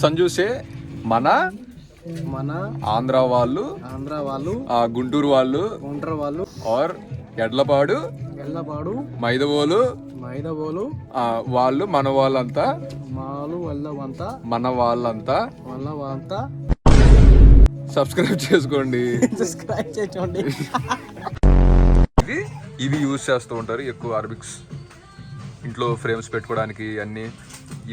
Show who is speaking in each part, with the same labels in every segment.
Speaker 1: సంజూసే మన
Speaker 2: మన
Speaker 1: ఆంధ్ర వాళ్ళు గుంటూరు వాళ్ళు ఆర్ ఎడ్లపాడు మైదవోలు వాళ్ళు మన వాళ్ళంతా మన వాళ్ళంతా సబ్స్క్రైబ్ చేసుకోండి. ఇవి యూజ్ చేస్తూ ఉంటారు ఎక్కువ అరబిక్స్ ఇంట్లో ఫ్రేమ్స్ పెట్టుకోవడానికి అన్ని.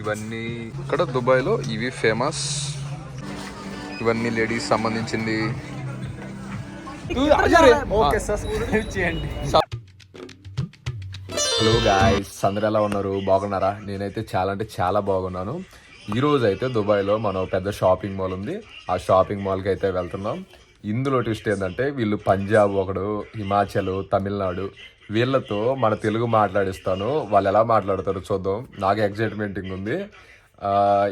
Speaker 1: ఇవన్నీ ఇక్కడ దుబాయ్లో ఇవి ఫేమస్. ఇవన్నీ లేడీస్ సంబంధించింది. హలో గాయ్స్, అందరూ ఎలా ఉన్నారు? బాగున్నారా? నేనైతే చాలా అంటే చాలా బాగున్నాను. ఈరోజు అయితే దుబాయ్లో మనం పెద్ద షాపింగ్ మాల్ ఉంది. ఆ షాపింగ్ మాల్కి అయితే వెళ్తున్నాం. ఇందులో ట్విస్ట్ ఏంటంటే వీళ్ళు పంజాబ్ ఒకడు, హిమాచల్, తమిళనాడు వీళ్ళతో మన తెలుగు మాట్లాడిస్తాను. వాళ్ళు ఎలా మాట్లాడతారో చూద్దాం. నాకు ఎగ్జైట్మెంటింగ్ ఉంది.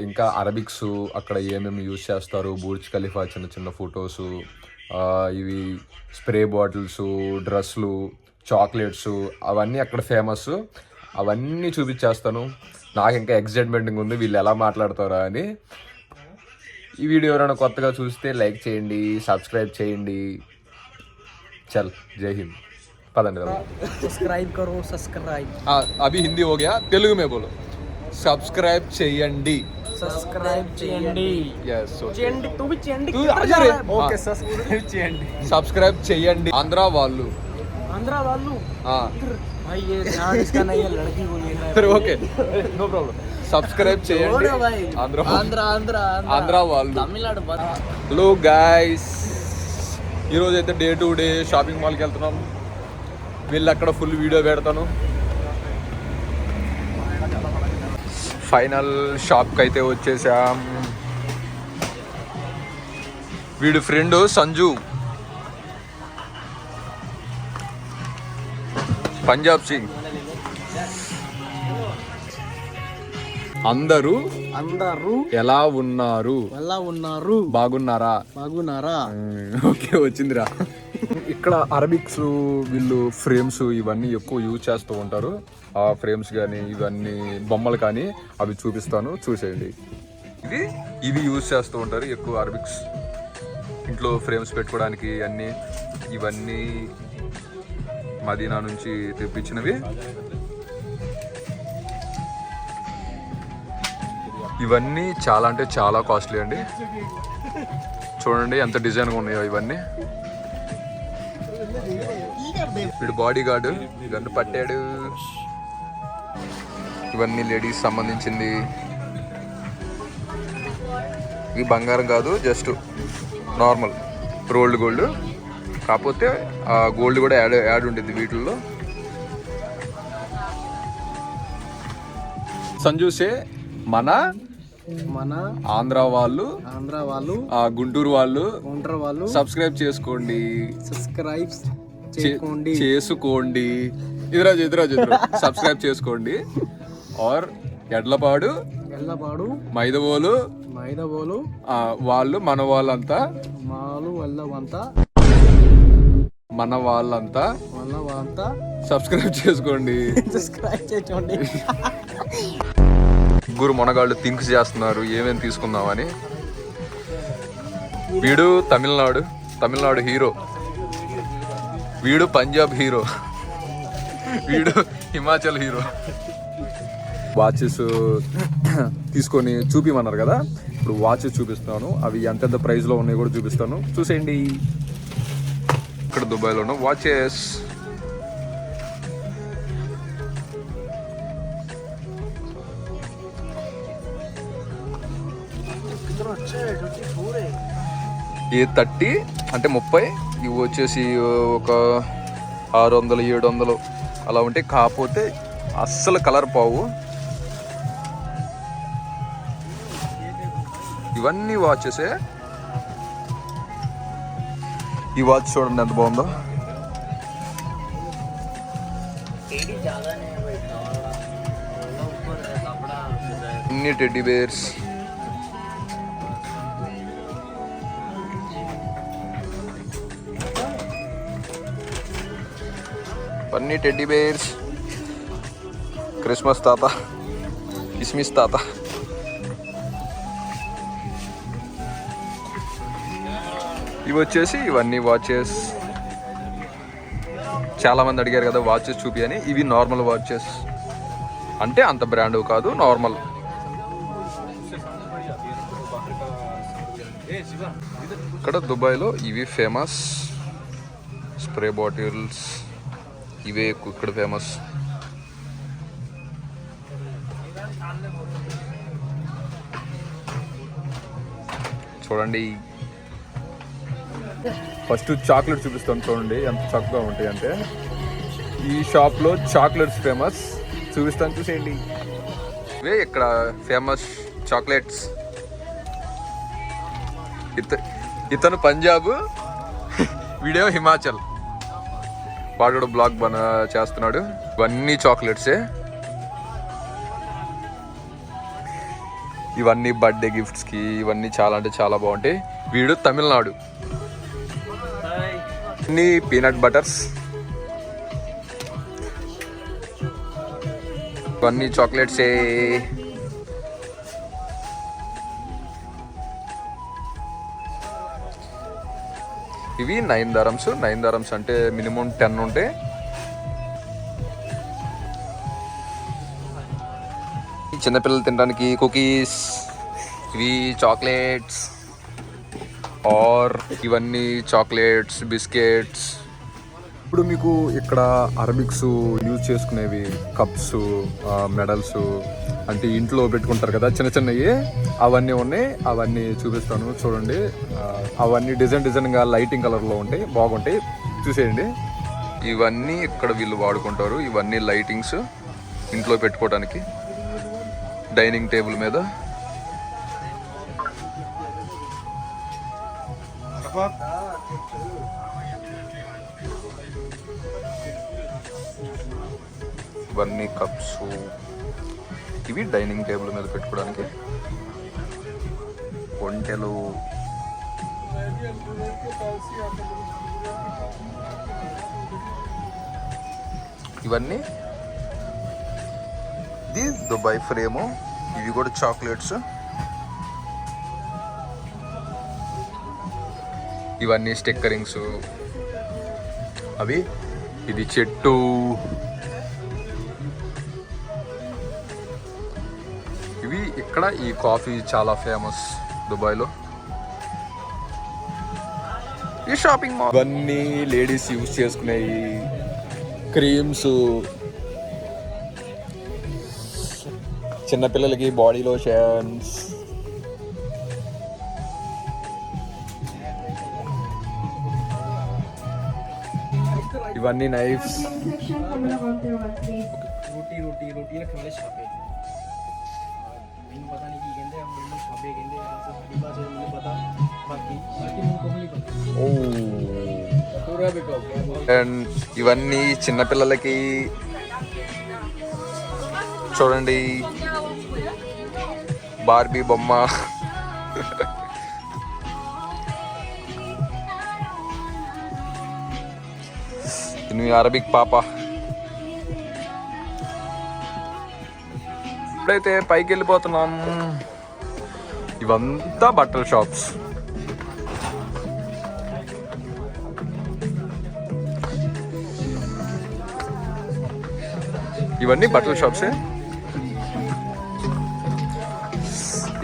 Speaker 1: ఇంకా అరబిక్స్ అక్కడ ఏమేమి యూజ్ చేస్తారు, బుర్జ్ ఖలీఫా చిన్న చిన్న ఫొటోసు, ఇవి స్ప్రే బాటిల్స్, డ్రెస్సులు, చాక్లెట్స్ అవన్నీ అక్కడ ఫేమస్. అవన్నీ చూపించేస్తాను. నాకు ఇంకా ఎగ్జైట్మెంటింగ్ ఉంది వీళ్ళు ఎలా మాట్లాడతారా అని. ఈ వీడియో ఎవరైనా కొత్తగా చూస్తే లైక్ చేయండి, సబ్స్క్రైబ్ చేయండి. చల్, జై హింద్. పదండి.
Speaker 2: సబ్స్క్రైబ్ కరో, సబ్స్క్రైబ్.
Speaker 1: అభి హిందీ హో గయా, తెలుగు మే బోలో. సబ్స్క్రైబ్ చేయండి.
Speaker 2: సబ్స్క్రైబ్ చేయండి.
Speaker 1: yes
Speaker 2: చేయండి. తూ भी చేయండి.
Speaker 1: ఓకే, సబ్స్క్రైబ్ చేయండి. సబ్స్క్రైబ్ చేయండి. ఆంధ్ర వాళ్ళు
Speaker 2: भाई ये ध्यान इसका नहीं है, लड़की को ये
Speaker 1: फिर ओके, नो प्रॉब्लम. సబ్స్క్రైబ్ చేయండి. ఆంధ్ర వాళ్ళు,
Speaker 2: తమిళనాడు.
Speaker 1: హలో గాయ్స్, ఈరోజు అయితే డే టు డే షాపింగ్ మాల్కి వెళ్తున్నాం. వీళ్ళు అక్కడ ఫుల్ వీడియో పెడతాను. ఫైనల్ షాప్కి అయితే వచ్చేసాం. వీడి ఫ్రెండ్ సంజు, పంజాబ్ సింగ్. అందరూ ఎలా ఉన్నారు? బాగున్నారా? ఓకే, వచ్చిందిరా. ఇక్కడ అరబిక్స్ వీళ్ళు ఫ్రేమ్స్ ఇవన్నీ ఎక్కువ యూజ్ చేస్తూ ఉంటారు. ఆ ఫ్రేమ్స్ కానీ ఇవన్నీ బొమ్మలు కానీ అవి చూపిస్తాను, చూసేయండి. ఇవి యూజ్ చేస్తూ ఉంటారు ఎక్కువ అరబిక్స్ ఇంట్లో ఫ్రేమ్స్ పెట్టుకోవడానికి అన్ని. ఇవన్నీ మదీనా నుంచి తెప్పించినవి. ఇవన్నీ చాలా అంటే చాలా కాస్ట్లీ అండి. చూడండి ఎంత డిజైన్గా ఉన్నాయో ఇవన్నీ. వీడు బాడీ గార్డు గన్ను పట్టాడు. ఇవన్నీ లేడీస్ సంబంధించింది. ఇవి బంగారం కాదు, జస్ట్ నార్మల్ రోల్డ్ గోల్డ్. కాకపోతే ఆ గోల్డ్ కూడా యాడ్ ఉంటుంది వీటిల్లో. సంజూసే మన ఆంధ్ర వాళ్ళు గుంటూరు వాళ్ళు సబ్స్క్రైబ్ చేసుకోండి. ఇదిరాజు సబ్స్క్రైబ్ చేసుకోండి. ఆర్ ఎడ్లపాడు మైదవోలు వాళ్ళు మన వాళ్ళంతా సబ్స్క్రైబ్ చేసుకోండి. ముగ్గురు మొనగాళ్ళు థింక్స్ చేస్తున్నారు ఏమేమి తీసుకుందామని. వీడు తమిళనాడు హీరో, వీడు పంజాబ్ హీరో, వీడు హిమాచల్ హీరో. వాచెస్ తీసుకొని చూపిమన్నారు కదా, ఇప్పుడు వాచెస్ చూపిస్తాను. అవి ఎంతెంత ప్రైస్లో ఉన్నాయో కూడా చూపిస్తాను, చూసేయండి. ఇక్కడ దుబాయ్లో ఉన్న వాచెస్. ఏ 30 అంటే 30, ఇవి వచ్చేసి ఒక 600 700 అలా ఉంటాయి. కాకపోతే అస్సలు కలర్ పోవు. ఇవన్నీ వాచెసే. ఈ వాచ్ చూడండి ఎంత బాగుందో. అన్ని టెడ్డీ బేర్స్. అన్ని టెడ్డీ బేర్స్. క్రిస్మస్ తాత, కిస్మిస్ తాత. ఇవి వచ్చేసి ఇవన్నీ వాచెస్. చాలా మంది అడిగారు కదా వాచెస్ చూపి అని. ఇవి నార్మల్ వాచెస్, అంటే అంత బ్రాండ్ కాదు, నార్మల్. ఇక్కడ దుబాయ్లో ఇవి ఫేమస్ స్ప్రే బాటిల్స్, ఇవే ఇక్కడ ఫేమస్. చూడండి, ఫస్ట్ చాక్లెట్ చూపిస్తాను. చూడండి ఎంత చక్కగా ఉంటాయి అంటే. ఈ షాప్లో చాక్లెట్స్ ఫేమస్, చూపిస్తాను చూసేయండి. ఇవే ఇక్కడ ఫేమస్ చాక్లెట్స్. ఇతను పంజాబ్, వీడియో హిమాచల్. వాడు కూడా బ్లాగ్ చేస్తున్నాడు. ఇవన్నీ చాక్లెట్సే. ఇవన్నీ బర్త్డే గిఫ్ట్స్కి, ఇవన్నీ చాలా అంటే చాలా బాగుంటాయి. వీడు తమిళనాడు. ఇన్ని పీనట్ బటర్స్, ఇవన్నీ చాక్లెట్సే. ఇవి 9 dirhams. 9 dirhams అంటే మినిమం 10 ఉంటాయి. చిన్నపిల్లలు తినడానికి కుకీస్, ఇవి చాక్లెట్స్. ఆర్ ఇవన్నీ చాక్లెట్స్, బిస్కెట్స్. ఇప్పుడు మీకు ఇక్కడ అరబిక్స్ యూజ్ చేసుకునేవి, కప్స్, మెడల్స్, అంటే ఇంట్లో పెట్టుకుంటారు కదా చిన్న చిన్నవి, అవన్నీ ఉన్నాయి. అవన్నీ చూపిస్తాను చూడండి. అవన్నీ డిజైన్గా లైటింగ్ కలర్లో ఉంటాయి, బాగుంటాయి, చూసేయండి. ఇవన్నీ ఇక్కడ వీళ్ళు వాడుకుంటారు. ఇవన్నీ లైటింగ్స్ ఇంట్లో పెట్టుకోవడానికి, డైనింగ్ టేబుల్ మీద. ఇవన్నీ కప్స్, ఇవి డైనింగ్ టేబుల్ మీద పెట్టుకోవడానికి. ఒంటెలు, ఇవన్నీ. ఇది దుబాయ్ ఫ్రేము. ఇవి కూడా చాక్లెట్స్. ఇవన్నీ స్టిక్కరింగ్స్ అవి. ఇది చెట్టు. ఇవి ఇక్కడ ఈ కాఫీ చాలా ఫేమస్ దుబాయ్లో. ఈ షాపింగ్ మాల్ ఇవన్నీ లేడీస్ యూజ్ చేసుకునేవి, క్రీమ్స్, చిన్నపిల్లలకి బాడీ లోషన్స్. ఇవన్నీ నైఫ్స్.
Speaker 2: रोटी रखने वाले छापे। मैंने पता नहीं की कहते हैं, हम छापे कहते हैं, ऐसे हड्डी बात है मुझे पता, बाकी मुझको नहीं पता। पूरा बिका गया।
Speaker 1: అండ్ ఇవన్నీ చిన్నపిల్లలకి. చూడండి, బార్బీ బొమ్మ. ఇన్ని అరబిక్ పాప. ఇప్పుడైతే పైకి వెళ్ళిపోతున్నాం. ఇవంతా బట్టల షాప్స్. ఇవన్నీ బట్టల షాప్సే.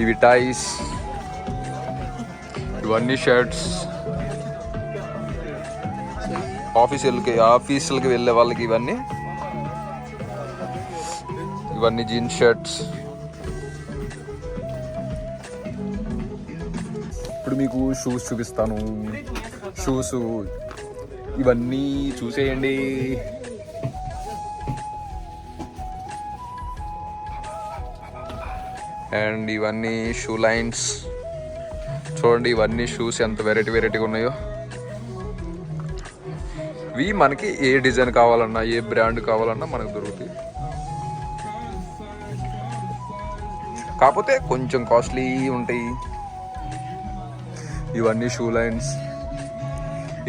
Speaker 1: ఇవి టైస్, ఇవన్నీ షర్ట్స్. ఆఫీసులకి వెళ్ళే వాళ్ళకి ఇవన్నీ. ఇవన్నీ జీన్స్ షర్ట్స్. ఇప్పుడు మీకు షూస్ చూపిస్తాను. షూస్ ఇవన్నీ చూసేయండి. అండ్ ఇవన్నీ షూ లైన్స్. చూడండి, ఇవన్నీ షూస్ ఎంత వెరైటీగా ఉన్నాయో. ఇవి మనకి ఏ డిజైన్ కావాలన్నా, ఏ బ్రాండ్ కావాలన్నా మనకు దొరుకుతాయి. కాకపోతే కొంచెం కాస్ట్లీ ఉంటాయి. ఇవన్నీ షూ లైన్స్.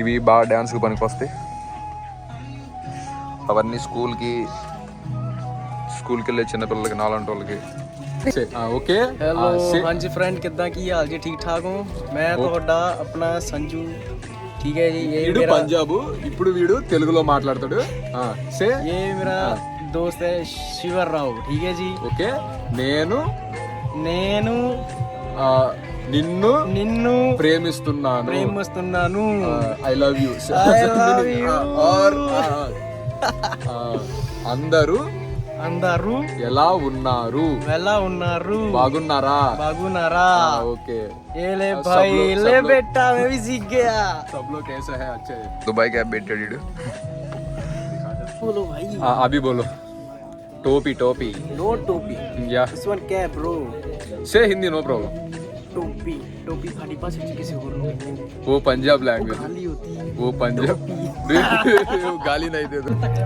Speaker 1: ఇవి బాగా డ్యాన్స్కి పనికి వస్తాయి. అవన్నీ స్కూల్కి వెళ్ళే చిన్నపిల్లలకి, నాలాంటి వాళ్ళకి. ओके
Speaker 2: हेलो हाँ जी फ्रेंड कितना की हाल जी ठीक ठाक हूँ मैं ਤੁਹਾਡਾ अपना संजू ठीक है जी ये
Speaker 1: వీడు
Speaker 2: मेरा
Speaker 1: పంజాబ్ ఇప్పుడు వీడు తెలుగులో మాట్లాడతాడు సే
Speaker 2: ये मेरा दोस्त है शिवर राव ठीक है जी
Speaker 1: ఓకే నేను
Speaker 2: నేను
Speaker 1: నిన్ను
Speaker 2: నిన్ను
Speaker 1: ప్రేమిస్తున్నాను
Speaker 2: ప్రేమిస్తున్నాను
Speaker 1: I love you
Speaker 2: I love you.
Speaker 1: అందరూ
Speaker 2: అందరూ
Speaker 1: ఎలా ఉన్నారు
Speaker 2: ఎలా ఉన్నారు
Speaker 1: బాగున్నారా
Speaker 2: బాగున్నారా
Speaker 1: ఓకే
Speaker 2: ये ले
Speaker 1: सब
Speaker 2: भाई
Speaker 1: लोग-
Speaker 2: ले
Speaker 1: सब लोग-
Speaker 2: बेटा मैं भी सीख गया
Speaker 1: सब लोग कैसा है अच्छे दुबई कैब बैठे
Speaker 2: बोलो भाई
Speaker 1: अभी बोलो टोपी टोपी
Speaker 2: नो टोपी
Speaker 1: या
Speaker 2: दिस वन कैप ब्रो
Speaker 1: से हिंदी नो प्रॉब्लम
Speaker 2: टोपी टोपी खाली पास किसी को
Speaker 1: वो पंजाब लैंग्वेज
Speaker 2: खाली होती है
Speaker 1: वो पंजाब గాలి నైతే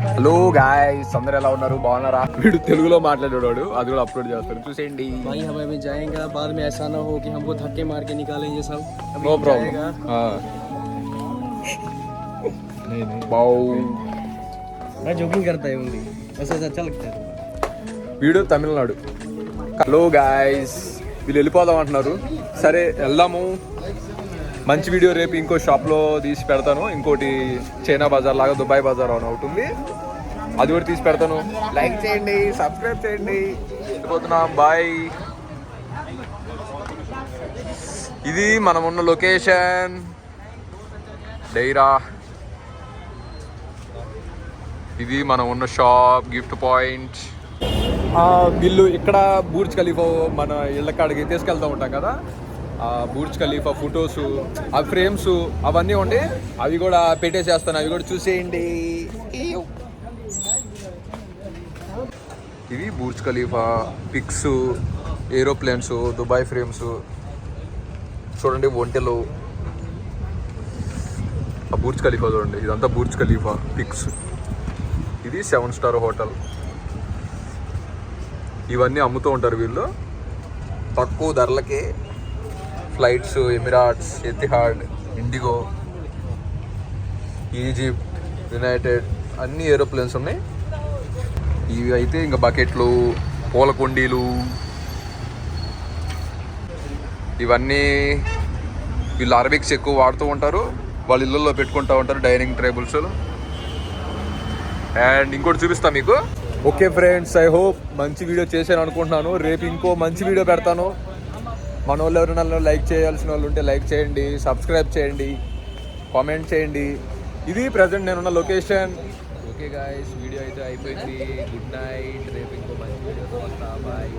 Speaker 1: హలో గాయ్స్ అందరూ ఎలా ఉన్నారు బాగున్నారా వీడు తెలుగులో మాట్లాడేవాడు అది కూడా అప్లోడ్ చేస్తాడు చూసేయండి
Speaker 2: भाई हम अभी जाएंगे बाद में ऐसा ना हो कि हमको धक्के मार के निकालेंगे सब अभी
Speaker 1: नो प्रॉब्लम
Speaker 2: जाएगा।
Speaker 1: नहीं नहीं बाउ
Speaker 2: मैं जॉगिंग करता है ओनली ऐसा ऐसा अच्छा लगता है
Speaker 1: వీడు తమిళనాడు హలో గాయ్స్ వీళ్ళు వెళ్ళిపోదాం అంటున్నారు సరే వెళ్దాము మంచి వీడియో రేపు ఇంకో షాప్లో తీసి పెడతాను ఇంకోటి చైనా బజార్ లాగా దుబాయ్ బజార్ అని ఒకటి ఉంది అది కూడా తీసి పెడతాను లైక్ చేయండి సబ్స్క్రైబ్ చేయండి వెళ్ళిపోతున్నాం బాయ్ ఇది మనం ఉన్న లొకేషన్ డైరా ఇది మనం ఉన్న షాప్ గిఫ్ట్ పాయింట్ వీళ్ళు ఇక్కడ బూర్జ్ ఖలీఫా మన ఇళ్ళ కాడికి తీసుకెళ్తూ ఉంటాం కదా ఆ బూర్జ్ ఖలీఫా ఫొటోస్ ఆ ఫ్రేమ్స్ అవన్నీ ఉండి అవి కూడా పెట్టేసేస్తాను అవి కూడా చూసేయండి ఇవి బూర్జ్ ఖలీఫా పిక్స్ ఏరోప్లేన్స్ దుబాయ్ ఫ్రేమ్స్ చూడండి ఒంటెలు ఆ బూర్జ్ ఖలీఫా చూడండి ఇదంతా బూర్జ్ ఖలీఫా పిక్స్ ఇది 7-స్టార్ హోటల్ ఇవన్నీ అమ్ముతూ ఉంటారు వీళ్ళు తక్కువ ధరలకే flights Emirates Etihad IndiGo Egypt United అన్ని ఏరోప్లేన్స్ ఉన్నాయి ఇవి అయితే ఇంకా బకెట్లు పూల కుండీలు ఇవన్నీ వీళ్ళు అరబిక్స్ ఎక్కువ వాడుతూ ఉంటారు వాళ్ళ ఇళ్ళల్లో పెట్టుకుంటూ ఉంటారు డైనింగ్ టేబుల్స్ అండ్ ఇంకోటి చూపిస్తా మీకు ఓకే ఫ్రెండ్స్ ఐ హోప్ మంచి వీడియో చేశాను అనుకుంటున్నాను రేపు ఇంకో మంచి వీడియో పెడతాను మన వాళ్ళు ఎవరైనా లైక్ చేయాల్సిన వాళ్ళు ఉంటే లైక్ చేయండి సబ్స్క్రైబ్ చేయండి కామెంట్ చేయండి ఇది ప్రజెంట్ నేనున్న లొకేషన్ ఓకే గాయ్స్ వీడియో అయితే అయిపోయింది గుడ్ నైట్ రేపు ఇంకో మంచి వీడియోతో వస్తా బాయ్